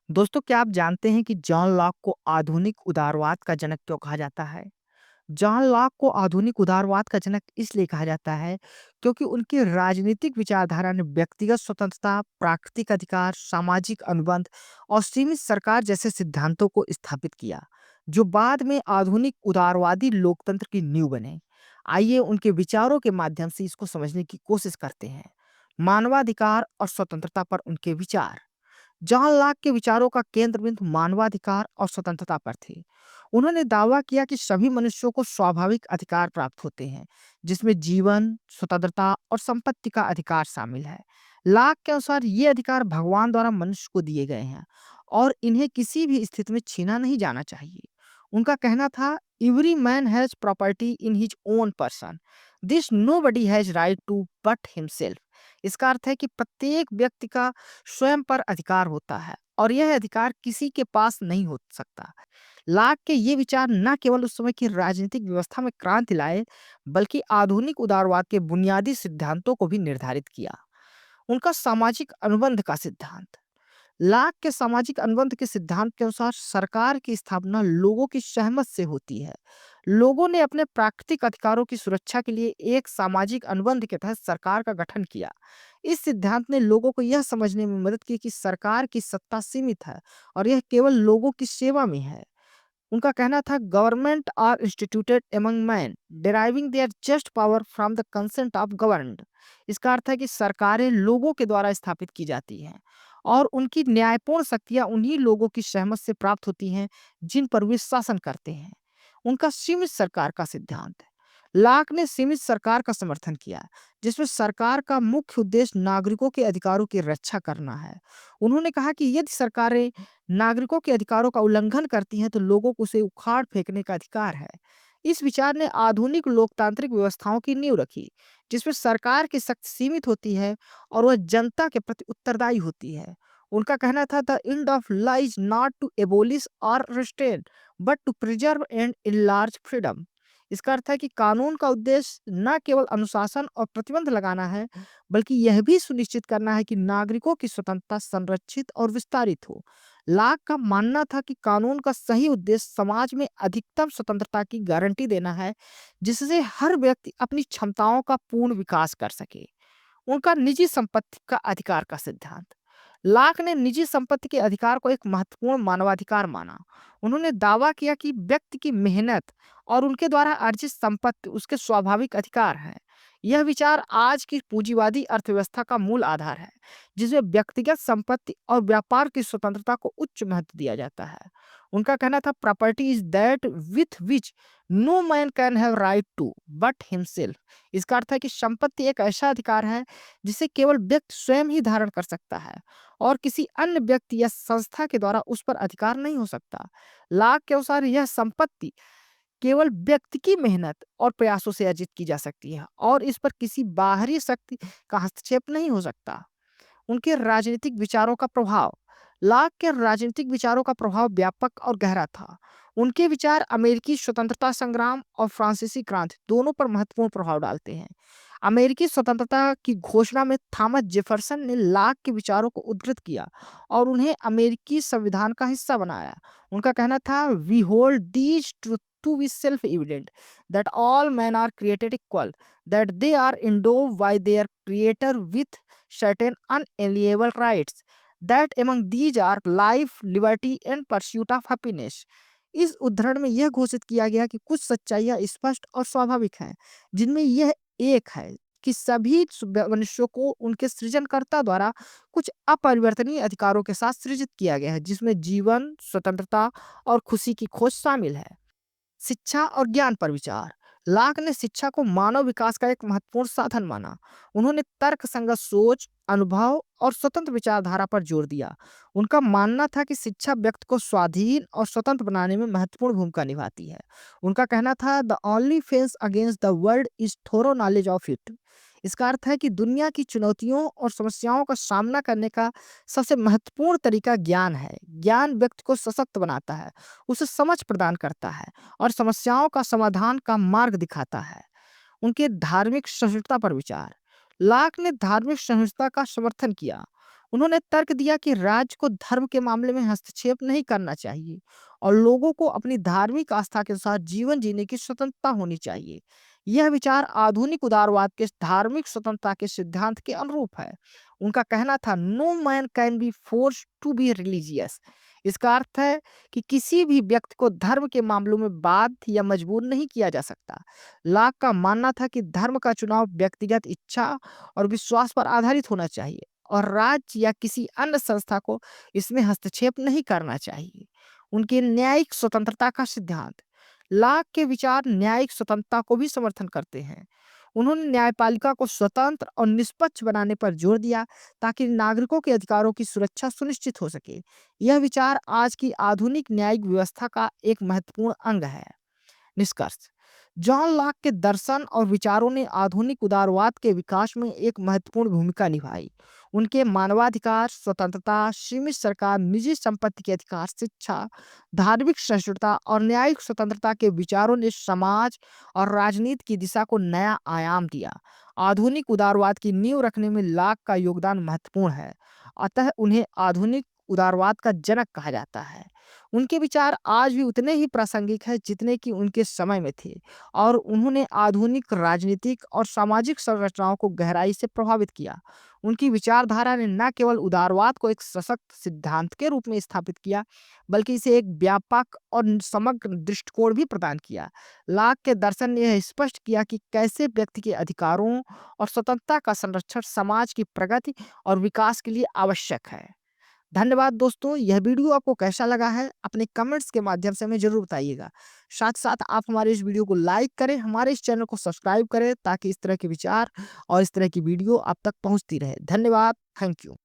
दोस्तों, क्या आप जानते हैं कि जॉन लॉक को आधुनिक उदारवाद का जनक क्यों कहा जाता है? जॉन लॉक को आधुनिक उदारवाद का जनक इसलिए कहा जाता है क्योंकि उनकी राजनीतिक विचारधारा ने व्यक्तिगत स्वतंत्रता, प्राकृतिक अधिकार, सामाजिक अनुबंध और सीमित सरकार जैसे सिद्धांतों को स्थापित किया, जो बाद में आधुनिक उदारवादी लोकतंत्र की नींव बने। आइए उनके विचारों के माध्यम से इसको समझने की कोशिश करते हैं। मानवाधिकार और स्वतंत्रता पर उनके विचार। जॉन लॉक के विचारों का केंद्र बिंदु मानवाधिकार और स्वतंत्रता पर थे। उन्होंने दावा किया कि सभी मनुष्यों को स्वाभाविक अधिकार प्राप्त होते हैं, जिसमें जीवन, स्वतंत्रता और संपत्ति का अधिकार शामिल है। लॉक के अनुसार ये अधिकार भगवान द्वारा मनुष्य को दिए गए हैं और इन्हें किसी भी स्थिति में छीना नहीं जाना चाहिए। उनका कहना था, every man has property in his own person, this nobody has right to but himself. इसका अर्थ है कि प्रत्येक व्यक्ति का स्वयं पर अधिकार होता है और यह अधिकार किसी के पास नहीं हो सकता। लाक के ये विचार न केवल उस समय की राजनीतिक व्यवस्था में क्रांति लाए, बल्कि आधुनिक उदारवाद के बुनियादी सिद्धांतों को भी निर्धारित किया। उनका सामाजिक अनुबंध का सिद्धांत। लाक के सामाजिक अनुबंध के सिद्धांत के अनुसार सरकार की स्थापना लोगों की सहमत से होती है। लोगों ने अपने प्राकृतिक अधिकारों की सुरक्षा के लिए एक सामाजिक अनुबंध के तहत सरकार का गठन किया। इस सिद्धांत ने लोगों को यह समझने में मदद की कि सरकार की सत्ता सीमित है और यह केवल लोगों की सेवा में है। उनका कहना था, government are instituted among man, deriving their just power from the consent of governed. इसका अर्थ है कि सरकारें लोगों के द्वारा स्थापित की जाती हैं और उनकी न्यायपूर्ण शक्तियां उन्हीं लोगों की सहमत से प्राप्त होती हैं जिन पर वे शासन करते हैं। उनका सीमित सरकार का सिद्धांत है। लाक ने सीमित सरकार का समर्थन किया, जिसमें सरकार का मुख्य उद्देश्य नागरिकों के अधिकारों की रक्षा करना है। उन्होंने कहा कि यदि सरकारें नागरिकों के अधिकारों का उल्लंघन करती हैं तो लोगों को उसे उखाड़ फेंकने का अधिकार है। इस विचार ने आधुनिक लोकतांत्रिक व्यवस्थाओं की नींव रखी, जिसमें सरकार की शक्ति सीमित होती है और वह जनता के प्रति उत्तरदायी होती है। उनका कहना था, the end of law is not to abolish और restrain but to preserve and enlarge freedom. इसका अर्थ है कि कानून का उद्देश्य न केवल अनुशासन और प्रतिबंध लगाना है, बल्कि यह भी सुनिश्चित करना है कि नागरिकों की स्वतंत्रता संरक्षित और विस्तारित हो। लाक का मानना था कि कानून का सही उद्देश्य समाज में अधिकतम स्वतंत्रता की गारंटी देना है, जिससे हर व्यक्ति अपनी क्षमताओं का पूर्ण विकास कर सके। उनका निजी संपत्ति का अधिकार का सिद्धांत। लाक ने निजी संपत्ति के अधिकार को एक महत्वपूर्ण मानवाधिकार माना। उन्होंने दावा किया कि व्यक्ति की मेहनत और उनके द्वारा अर्जित संपत्ति उसके स्वाभाविक अधिकार है। यह विचार आज की पूंजीवादी अर्थव्यवस्था का मूल आधार है, जिसमें व्यक्तिगत संपत्ति और व्यापार की स्वतंत्रता को उच्च महत्व दिया जाता है। उनका कहना था, property is that with which no man can have right to but himself. इसका अर्थ है कि संपत्ति एक ऐसा अधिकार है जिसे केवल व्यक्ति स्वयं ही धारण कर सकता है और किसी अन्य व्यक्ति या संस्था के द्वारा उस पर अधिकार नहीं हो सकता। लाक के अनुसार यह संपत्ति केवल व्यक्ति की मेहनत और प्रयासों से अर्जित की जा सकती है और इस पर किसी बाहरी शक्ति का हस्तक्षेप नहीं हो सकता। उनके राजनीतिक विचारों का प्रभाव। लाक के राजनीतिक विचारों का प्रभाव व्यापक और गहरा था। उनके विचार अमेरिकी स्वतंत्रता संग्राम और फ्रांसीसी क्रांति दोनों पर महत्वपूर्ण प्रभाव डालते हैं। अमेरिकी स्वतंत्रता की घोषणा में थॉमस जेफरसन ने लाक के विचारों को उद्धृत किया और उन्हें अमेरिकी संविधान का हिस्सा बनाया। उनका कहना था, we hold these truth to be self evident that all man are created equal, that they are endowed by their creator with certain unalienable rights, that among these are life, liberty and pursuit of happiness। इस उद्धरण में यह घोषित किया गया कि कुछ सच्चाइयां स्पष्ट और स्वाभाविक हैं, जिनमें यह एक है कि सभी मनुष्यों को उनके सृजनकर्ता द्वारा कुछ अपरिवर्तनीय अधिकारों के साथ सृजित किया गया है, जिसमें जीवन, स्वतंत्रता और खुशी की खोज शामिल है। शिक्षा और ज्ञान पर विचार। लाक ने शिक्षा को मानव विकास का एक महत्वपूर्ण साधन माना। उन्होंने तर्कसंगत सोच, अनुभव और स्वतंत्र विचारधारा पर जोर दिया। उनका मानना था कि शिक्षा व्यक्ति को स्वाधीन और स्वतंत्र बनाने में महत्वपूर्ण भूमिका निभाती है। उनका कहना था, the only fence against the world is thorough knowledge of it. इसका अर्थ है कि दुनिया की चुनौतियों और समस्याओं का सामना करने का सबसे महत्वपूर्ण तरीका ज्ञान है। ज्ञान व्यक्ति को सशक्त बनाता है, उसे समझ प्रदान करता है और समस्याओं का समाधान का मार्ग दिखाता है। उनके धार्मिक सहिष्णुता पर विचार। लाक ने धार्मिक सहिष्णुता का समर्थन किया। उन्होंने तर्क दिया कि राज्य को धर्म के मामले में हस्तक्षेप नहीं करना चाहिए और लोगों को अपनी धार्मिक आस्था के साथ जीवन जीने की स्वतंत्रता होनी चाहिए। यह विचार आधुनिक उदारवाद के धार्मिक स्वतंत्रता के सिद्धांत के अनुरूप है। उनका कहना था, no man can be force to be religious. इसका अर्थ है कि किसी भी व्यक्ति को धर्म के मामलों में बाध्य या मजबूर नहीं किया जा सकता। लाक का मानना था कि धर्म का चुनाव व्यक्तिगत इच्छा और विश्वास पर आधारित होना चाहिए और राज्य या किसी अन्य संस्था को इसमें हस्तक्षेप नहीं करना चाहिए। उनके न्यायिक स्वतंत्रता का सिद्धांत, लाक के विचार न्यायिक स्वतंत्रता को भी समर्थन करते हैं। उन्होंने न्यायपालिका को स्वतंत्र और निष्पक्ष बनाने पर जोर दिया ताकि नागरिकों के अधिकारों की सुरक्षा सुनिश्चित हो सके। यह विचार आज की आधुनिक न्यायिक व्यवस्था का एक महत्वपूर्ण अंग है। निष्कर्ष, जॉन लॉक के दर्शन और विचारों ने आधुनिक उदारवाद के विकास में एक महत्वपूर्ण भूमिका निभाई। उनके मानवाधिकार, स्वतंत्रता, सीमित सरकार, निजी संपत्ति के अधिकार, शिक्षा, धार्मिक सहिष्णुता और न्यायिक स्वतंत्रता के विचारों ने समाज और राजनीति की दिशा को नया आयाम दिया। आधुनिक उदारवाद की नींव रखने में लॉक का योगदान महत्वपूर्ण है, अतः उन्हें आधुनिक उदारवाद का जनक कहा जाता है। उनके विचार आज भी उतने ही प्रासंगिक हैं जितने कि उनके समय में थे और उन्होंने आधुनिक राजनीतिक और सामाजिक संरचनाओं को गहराई से प्रभावित किया। उनकी विचारधारा ने न केवल उदारवाद को एक सशक्त सिद्धांत के रूप में स्थापित किया, बल्कि इसे एक व्यापक और समग्र दृष्टिकोण भी प्रदान किया। लॉक के दर्शन ने यह स्पष्ट किया कि कैसे व्यक्ति के अधिकारों और स्वतंत्रता का संरक्षण समाज की प्रगति और विकास के लिए आवश्यक है। धन्यवाद दोस्तों, यह वीडियो आपको कैसा लगा है अपने कमेंट्स के माध्यम से हमें ज़रूर बताइएगा। साथ-साथ आप हमारे इस वीडियो को लाइक करें, हमारे इस चैनल को सब्सक्राइब करें ताकि इस तरह के विचार और इस तरह की वीडियो आप तक पहुँचती रहे। धन्यवाद, थैंक यू।